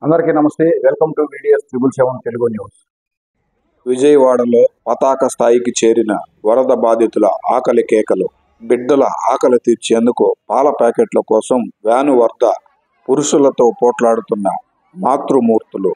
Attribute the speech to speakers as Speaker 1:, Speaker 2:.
Speaker 1: అందరికీ నమస్తే. Welcome to VDS 777 Telugu news.
Speaker 2: విజయవాడలో పతాక స్థాయికి చేరిన వరద బాధితుల ఆకలి కేకలు. బిడ్డల ఆకలి తీర్చేందుకు పాల ప్యాకెట్ల కోసం వ్యాను వద్ద పురుషులతో పోట్లాడుతున్న మాతృమూర్తులు.